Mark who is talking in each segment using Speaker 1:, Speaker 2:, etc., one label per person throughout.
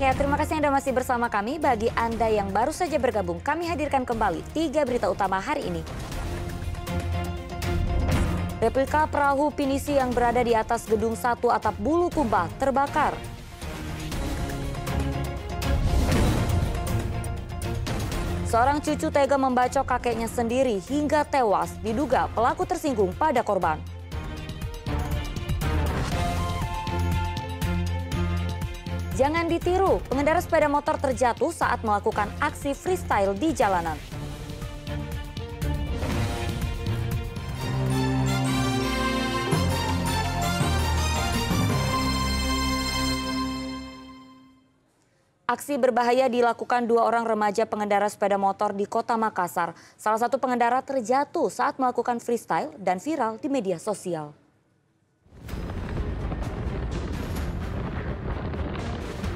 Speaker 1: Ya, terima kasih Anda masih bersama kami. Bagi Anda yang baru saja bergabung, kami hadirkan kembali 3 berita utama hari ini. Replika perahu pinisi yang berada di atas gedung 1 atap Bulukumba terbakar. Seorang cucu tega membacok kakeknya sendiri hingga tewas, diduga pelaku tersinggung pada korban. Jangan ditiru, pengendara sepeda motor terjatuh saat melakukan aksi freestyle di jalanan. Aksi berbahaya dilakukan 2 orang remaja pengendara sepeda motor di Kota Makassar. Salah satu pengendara terjatuh saat melakukan freestyle dan viral di media sosial.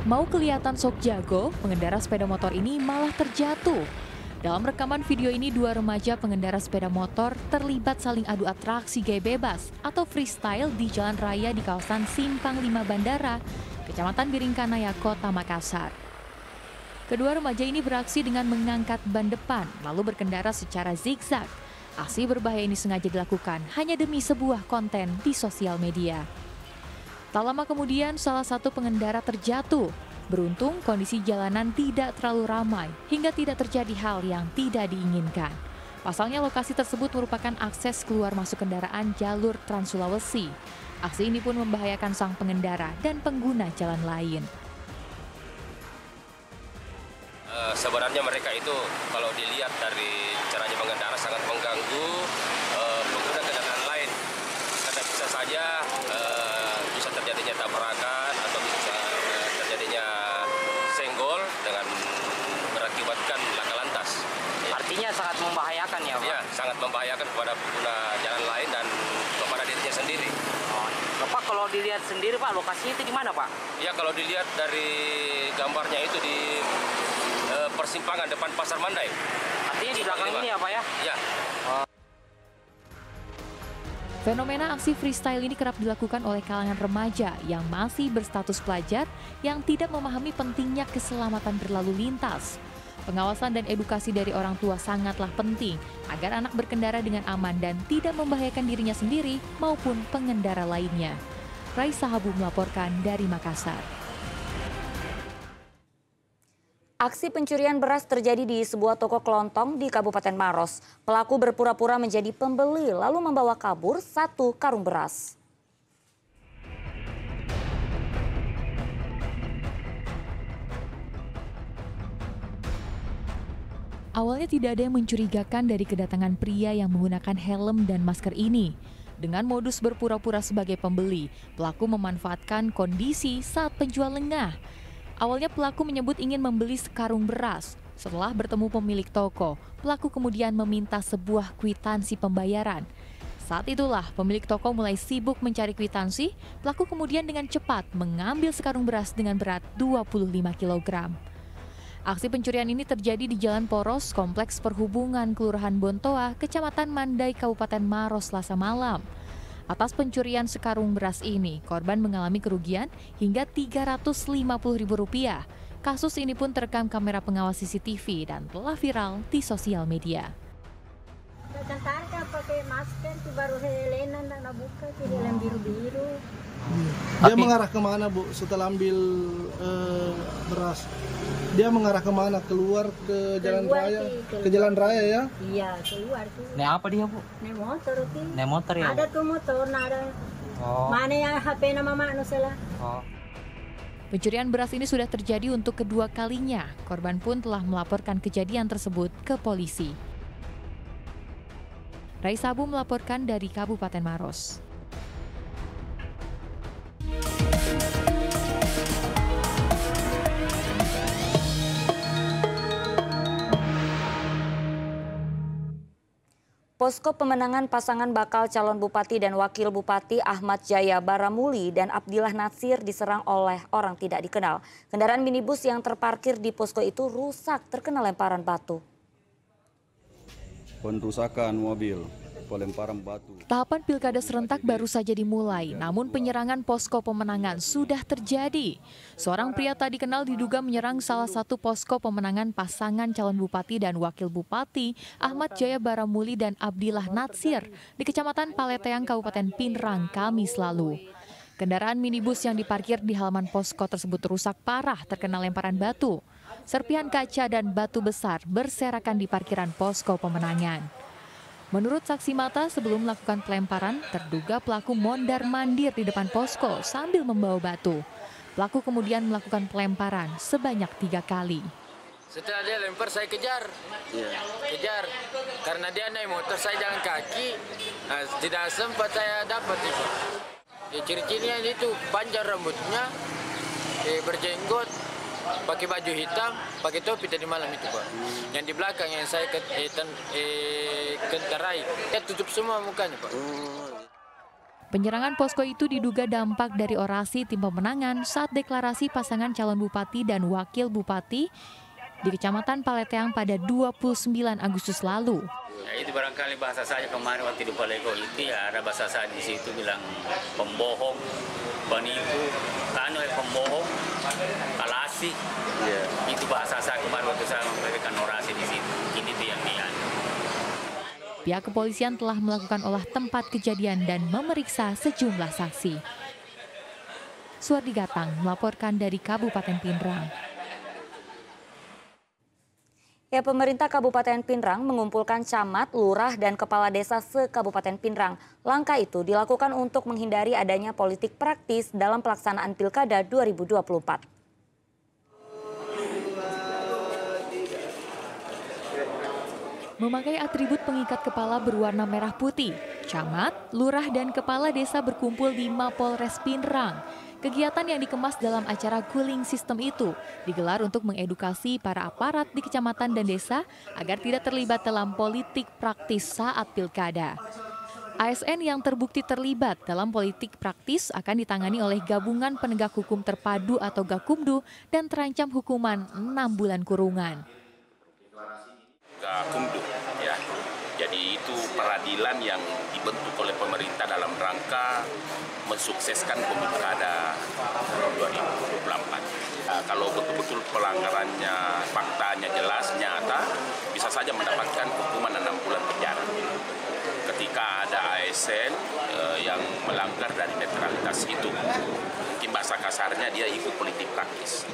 Speaker 2: Mau kelihatan sok jago, pengendara sepeda motor ini malah terjatuh. Dalam rekaman video ini, 2 remaja pengendara sepeda motor terlibat saling adu atraksi gaya bebas atau freestyle di jalan raya di kawasan Simpang 5 Bandara, Kecamatan Biringkanaya, Kota Makassar. Kedua remaja ini beraksi dengan mengangkat ban depan, lalu berkendara secara zigzag. Aksi berbahaya ini sengaja dilakukan hanya demi sebuah konten di sosial media. Tak lama kemudian, salah satu pengendara terjatuh. Beruntung, kondisi jalanan tidak terlalu ramai hingga tidak terjadi hal yang tidak diinginkan. Pasalnya, lokasi tersebut merupakan akses keluar masuk kendaraan jalur Trans Sulawesi. Aksi ini pun membahayakan sang pengendara dan pengguna jalan lain.
Speaker 3: Sebenarnya mereka itu kalau dilihat dari caranya mengendara sangat mengganggu pengguna kendaraan lain. Karena bisa saja bisa terjadinya tabrakan atau bisa terjadinya senggol dengan berakibatkan laka lantas.
Speaker 4: Artinya sangat membahayakan ya Pak?
Speaker 3: Ya, sangat membahayakan kepada pengguna jalan lain dan kepada dirinya sendiri.
Speaker 4: Bapak kalau dilihat sendiri Pak, lokasinya itu di mana Pak?
Speaker 3: Ya, kalau dilihat dari gambarnya itu di persimpangan depan Pasar Mandai.
Speaker 4: Artinya di belakang ini ya Pak ya?
Speaker 3: Ya.
Speaker 2: Fenomena aksi freestyle ini kerap dilakukan oleh kalangan remaja yang masih berstatus pelajar yang tidak memahami pentingnya keselamatan berlalu lintas. Pengawasan dan edukasi dari orang tua sangatlah penting agar anak berkendara dengan aman dan tidak membahayakan dirinya sendiri maupun pengendara lainnya. Raisa Habu melaporkan dari Makassar.
Speaker 1: Aksi pencurian beras terjadi di sebuah toko kelontong di Kabupaten Maros. Pelaku berpura-pura menjadi pembeli lalu membawa kabur 1 karung beras.
Speaker 2: Awalnya tidak ada yang mencurigakan dari kedatangan pria yang menggunakan helm dan masker ini. Dengan modus berpura-pura sebagai pembeli, pelaku memanfaatkan kondisi saat penjual lengah. Awalnya pelaku menyebut ingin membeli sekarung beras. Setelah bertemu pemilik toko, pelaku kemudian meminta sebuah kwitansi pembayaran. Saat itulah pemilik toko mulai sibuk mencari kwitansi, pelaku kemudian dengan cepat mengambil sekarung beras dengan berat 25 kg. Aksi pencurian ini terjadi di Jalan Poros, Kompleks Perhubungan Kelurahan Bontoa, Kecamatan Mandai, Kabupaten Maros, Selasa malam. Atas pencurian sekarung beras ini, korban mengalami kerugian hingga Rp350.000. Kasus ini pun terekam kamera pengawas CCTV dan telah viral di sosial media.
Speaker 5: Pakai masker, baru Helena nak buka, helm biru-biru.
Speaker 6: Dia mengarah kemana Bu setelah ambil beras? Dia mengarah kemana? Keluar ke jalan raya? Ke jalan raya ya?
Speaker 5: Iya, keluar tuh.
Speaker 4: Naik apa dia Bu?
Speaker 5: Naik motor tuh.
Speaker 4: Naik motor ya?
Speaker 5: Ada tuh motor, ada.
Speaker 4: Oh.
Speaker 5: Mana ya HP nama mak salah?
Speaker 4: Oh.
Speaker 2: Pencurian beras ini sudah terjadi untuk kedua kalinya. Korban pun telah melaporkan kejadian tersebut ke polisi. Raisa Abu melaporkan dari Kabupaten Maros.
Speaker 1: Posko pemenangan pasangan bakal calon bupati dan wakil bupati Ahmad Jaya Baramuli dan Abdillah Natsir diserang oleh orang tidak dikenal. Kendaraan minibus yang terparkir di posko itu rusak terkena lemparan batu.
Speaker 7: Penrusakan mobil. pelemparan batu.
Speaker 2: Tahapan pilkada serentak baru saja dimulai, namun penyerangan posko pemenangan sudah terjadi. Seorang pria tak dikenal diduga menyerang salah satu posko pemenangan pasangan calon bupati dan wakil bupati Ahmad Jaya Baramuli dan Abdillah Natsir di Kecamatan Paleteang, Kabupaten Pinrang, Kamis lalu. Kendaraan minibus yang diparkir di halaman posko tersebut rusak parah terkena lemparan batu. Serpihan kaca dan batu besar berserakan di parkiran posko pemenangan. Menurut saksi mata, sebelum melakukan pelemparan, terduga pelaku mondar-mandir di depan posko sambil membawa batu. Pelaku kemudian melakukan pelemparan sebanyak 3 kali.
Speaker 8: Setelah dia lempar, saya kejar. Kejar. Karena dia naik motor, saya jalan kaki. Nah, tidak sempat saya dapat itu. Ya, ciri-cirinya itu panjang rambutnya, berjenggot, pakai baju hitam, pakai topi tadi malam itu, Pak. Yang di belakang yang saya kentarai, ya tutup semua mukanya, Pak.
Speaker 2: Penyerangan posko itu diduga dampak dari orasi tim pemenangan saat deklarasi pasangan calon bupati dan wakil bupati di Kecamatan Paleteang pada 29 Agustus lalu.
Speaker 9: Ya, itu barangkali bahasa saya kemarin waktu di Palego itu ya ada bahasa saya di situ bilang pembohong, penipu, pembohong, kalasi. Itu bahasa saya kemarin waktu saya memberikan orasi di situ. Ini itu yang dia.
Speaker 2: Pihak kepolisian telah melakukan olah tempat kejadian dan memeriksa sejumlah saksi. Suardi Gatang melaporkan dari Kabupaten Pinrang.
Speaker 1: Ya, pemerintah Kabupaten Pinrang mengumpulkan camat, lurah, dan kepala desa se-Kabupaten Pinrang. Langkah itu dilakukan untuk menghindari adanya politik praktis dalam pelaksanaan Pilkada 2024.
Speaker 2: Memakai atribut pengikat kepala berwarna merah putih, camat, lurah, dan kepala desa berkumpul di Mapolres Pinrang. Kegiatan yang dikemas dalam acara cooling system itu digelar untuk mengedukasi para aparat di kecamatan dan desa agar tidak terlibat dalam politik praktis saat pilkada. ASN yang terbukti terlibat dalam politik praktis akan ditangani oleh Gabungan Penegak Hukum Terpadu atau Gakumdu dan terancam hukuman 6 bulan kurungan.
Speaker 10: Gakumdu, ya. Jadi itu peradilan yang dibentuk oleh pemerintah dalam rangka mensukseskan Pilkada 2024. Kalau betul-betul pelanggarannya, faktanya jelas, nyata, bisa saja mendapatkan hukuman 6 bulan penjara. Ketika ada ASN yang melanggar dari netralitas itu, mungkin bahasa kasarnya dia ikut politik praktis.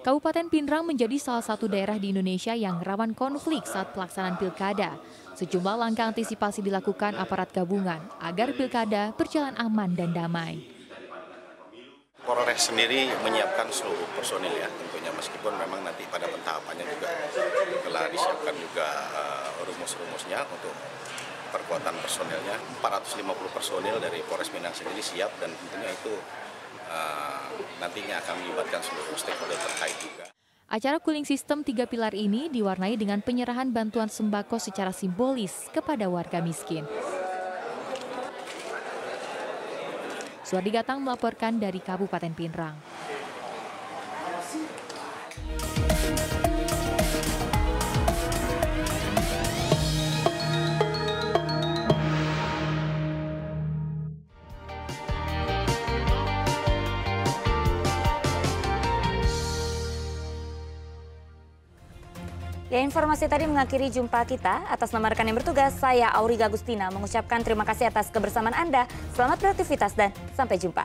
Speaker 2: Kabupaten Pinrang menjadi salah satu daerah di Indonesia yang rawan konflik saat pelaksanaan pilkada. Sejumlah langkah antisipasi dilakukan aparat gabungan agar pilkada berjalan aman dan damai.
Speaker 11: Polres sendiri menyiapkan seluruh personil ya tentunya, meskipun memang nanti pada pentahapannya juga telah disiapkan juga rumus-rumusnya untuk perkuatan personilnya. 450 personil dari Polres Pinrang sendiri siap dan tentunya itu nantinya akan melibatkan seluruh stakeholder terkait juga.
Speaker 2: Acara cooling system 3 pilar ini diwarnai dengan penyerahan bantuan sembako secara simbolis kepada warga miskin. Suardi Gatang melaporkan dari Kabupaten Pinrang.
Speaker 1: Ya, informasi tadi mengakhiri jumpa kita. Atas nama rekan yang bertugas, saya Auriga Agustina mengucapkan terima kasih atas kebersamaan Anda. Selamat beraktivitas dan sampai jumpa.